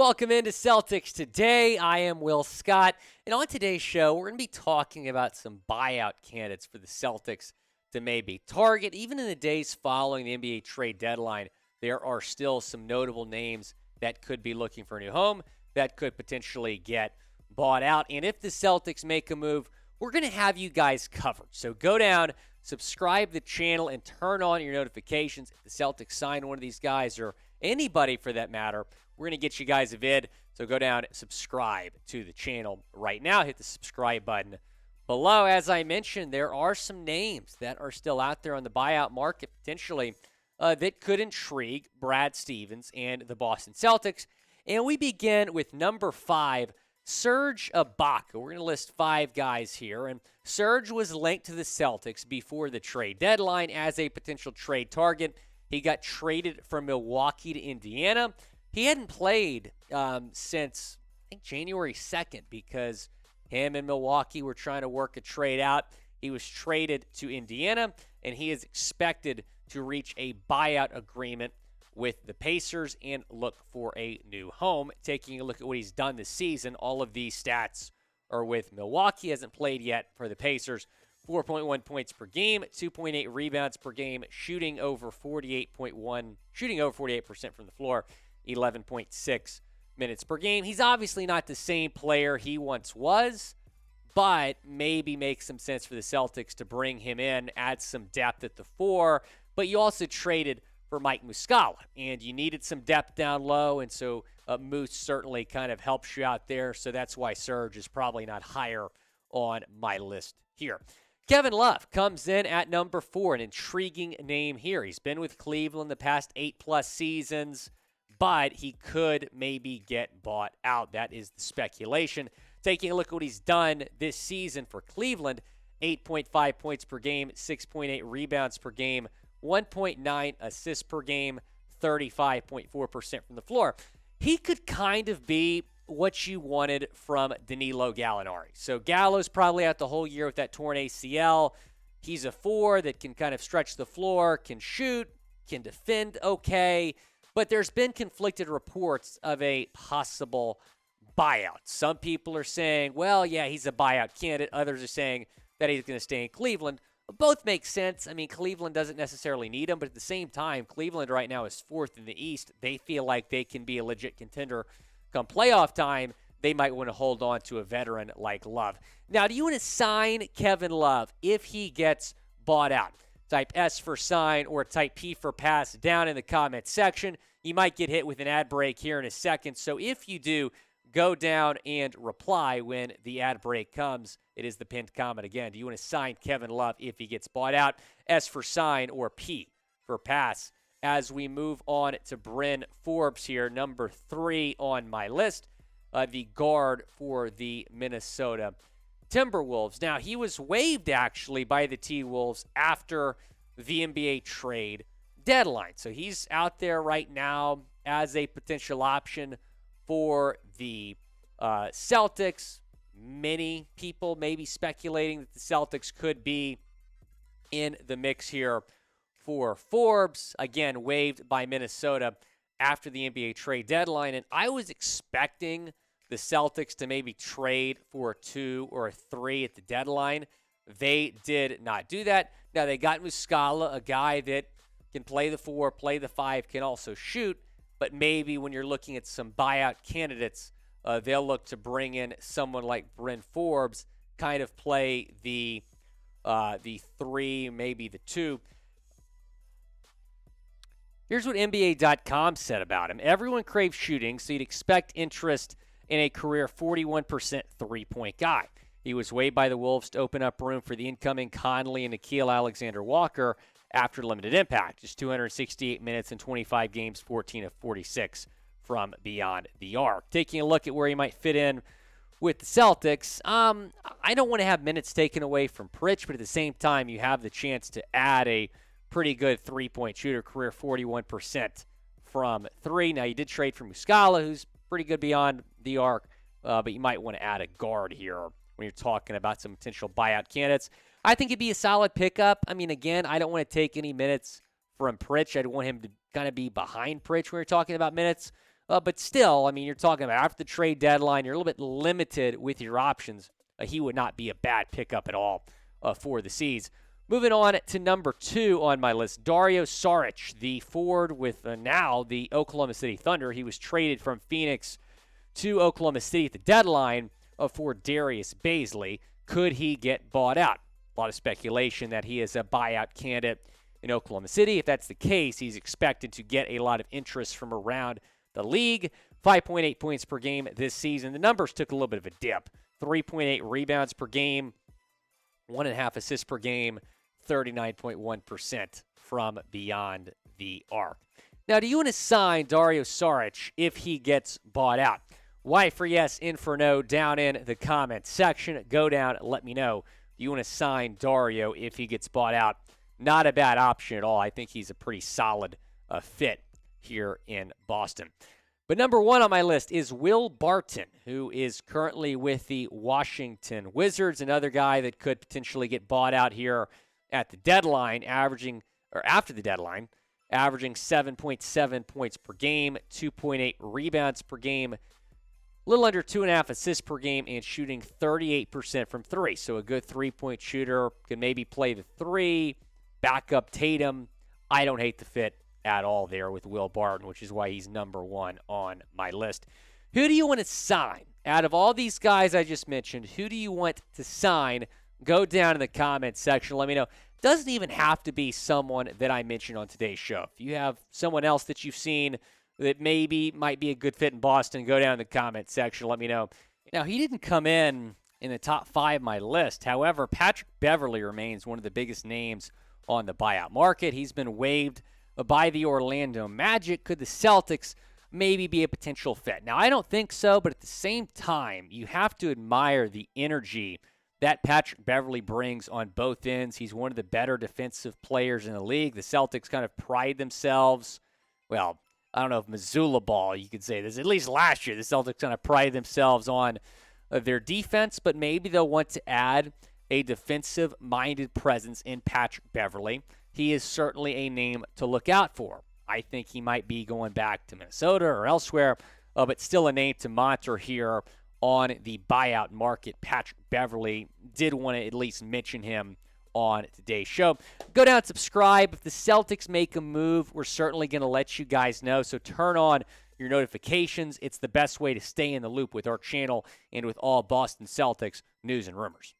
Welcome into Celtics Today. I am Will Scott, and on today's show, we're going to be talking about some buyout candidates for the Celtics to maybe target. Even in the days following the NBA trade deadline, there are still some notable names that could be looking for a new home that could potentially get bought out. And if the Celtics make a move, we're going to have you guys covered. So go down, subscribe to the channel, and turn on your notifications. If the Celtics sign one of these guys, or anybody for that matter, we're going to get you guys a vid. So go down, subscribe to the channel right now. Hit the subscribe button below. As I mentioned, there are some names that are still out there on the buyout market potentially that could intrigue Brad Stevens and the Boston Celtics. And we begin with number 5, Serge Ibaka. We're going to list 5 guys here. And Serge was linked to the Celtics before the trade deadline as a potential trade target. He got traded from Milwaukee to Indiana. He hadn't played since, I think, January 2nd because him and Milwaukee were trying to work a trade out. He was traded to Indiana, and he is expected to reach a buyout agreement with the Pacers and look for a new home. Taking a look at what he's done this season, all of these stats are with Milwaukee. He hasn't played yet for the Pacers. 4.1 points per game, 2.8 rebounds per game, shooting over 48% from the floor, 11.6 minutes per game. He's obviously not the same player he once was, but maybe makes some sense for the Celtics to bring him in, add some depth at the 4. But you also traded for Mike Muscala, and you needed some depth down low, and so Moose certainly kind of helps you out there. So that's why Serge is probably not higher on my list here. Kevin Love comes in at number 4, an intriguing name here. He's been with Cleveland the past 8+ seasons, but he could maybe get bought out. That is the speculation. Taking a look at what he's done this season for Cleveland, 8.5 points per game, 6.8 rebounds per game, 1.9 assists per game, 35.4% from the floor. He could kind of be what you wanted from Danilo Gallinari. So Gallo's probably out the whole year with that torn ACL. He's a 4 that can kind of stretch the floor, can shoot, can defend okay, but there's been conflicted reports of a possible buyout. Some people are saying, well, yeah, he's a buyout candidate. Others are saying that he's going to stay in Cleveland. Both make sense. I mean, Cleveland doesn't necessarily need him, but at the same time, Cleveland right now is 4th in the East. They feel like they can be a legit contender come playoff time. They might want to hold on to a veteran like Love. Now, do you want to sign Kevin Love if he gets bought out? Type S for sign or type P for pass down in the comment section. You might get hit with an ad break here in a second. So if you do, go down and reply when the ad break comes. It is the pinned comment again. Do you want to sign Kevin Love if he gets bought out? S for sign or P for pass. As we move on to Bryn Forbes here, number 3 on my list, the guard for the Minnesota Timberwolves. Now, he was waived actually by the T-Wolves after the NBA trade deadline. So he's out there right now as a potential option for the Celtics. Many people may be speculating that the Celtics could be in the mix here for Forbes. Again, waived by Minnesota after the NBA trade deadline. And I was expecting the Celtics to maybe trade for a 2 or a 3 at the deadline. They did not do that. Now, they got Muscala, a guy that can play the 4, play the 5, can also shoot. But maybe when you're looking at some buyout candidates, they'll look to bring in someone like Bryn Forbes, kind of play the 3, maybe the 2. Here's what NBA.com said about him. Everyone craves shooting, so you'd expect interest in a career 41% three-point guy. He was waived by the Wolves to open up room for the incoming Conley and Nickeil Alexander-Walker after limited impact. Just 268 minutes in 25 games, 14 of 46 from beyond the arc. Taking a look at where he might fit in with the Celtics, I don't want to have minutes taken away from Pritch, but at the same time, you have the chance to add a pretty good three-point shooter, career 41% from 3. Now, you did trade for Muscala, who's pretty good beyond the arc, but you might want to add a guard here when you're talking about some potential buyout candidates. I think it'd be a solid pickup. I mean, again, I don't want to take any minutes from Pritch. I'd want him to kind of be behind Pritch when you're talking about minutes. But still, I mean, you're talking about after the trade deadline, you're a little bit limited with your options. He would not be a bad pickup at all for the Seas. Moving on to number 2 on my list, Dario Saric, the forward with now the Oklahoma City Thunder. He was traded from Phoenix to Oklahoma City at the deadline for Darius Bazley. Could he get bought out? A lot of speculation that he is a buyout candidate in Oklahoma City. If that's the case, he's expected to get a lot of interest from around the league. 5.8 points per game this season. The numbers took a little bit of a dip. 3.8 rebounds per game, 1.5 assists per game, 39.1% from beyond the arc. Now, do you want to sign Dario Saric if he gets bought out? Y for yes, in for no, down in the comment section. Go down, let me know. Do you want to sign Dario if he gets bought out? Not a bad option at all. I think he's a pretty solid fit here in Boston. But number 1 on my list is Will Barton, who is currently with the Washington Wizards, another guy that could potentially get bought out here at the deadline, after the deadline, averaging 7.7 points per game, 2.8 rebounds per game, a little under 2.5 assists per game, and shooting 38% from 3. So a good 3-point shooter, can maybe play the 3, back up Tatum. I don't hate the fit at all there with Will Barton, which is why he's number 1 on my list. Who do you want to sign? Out of all these guys I just mentioned, who do you want to sign? Go down in the comments section. Let me know. Doesn't even have to be someone that I mentioned on today's show. If you have someone else that you've seen that maybe might be a good fit in Boston, go down in the comments section. Let me know. Now, he didn't come in the top 5 of my list. However, Patrick Beverley remains one of the biggest names on the buyout market. He's been waived by the Orlando Magic. Could the Celtics maybe be a potential fit? Now, I don't think so, but at the same time, you have to admire the energy that Patrick Beverley brings on both ends. He's one of the better defensive players in the league. The Celtics kind of pride themselves. Well, I don't know if Missoula ball, you could say this. At least last year, the Celtics kind of pride themselves on their defense, but maybe they'll want to add a defensive-minded presence in Patrick Beverley. He is certainly a name to look out for. I think he might be going back to Minnesota or elsewhere, but still a name to monitor here on the buyout market. Patrick Beverley, did want to at least mention him on today's show. Go down and subscribe. If the Celtics make a move, we're certainly going to let you guys know, so turn on your notifications. It's the best way to stay in the loop with our channel and with all Boston Celtics news and rumors.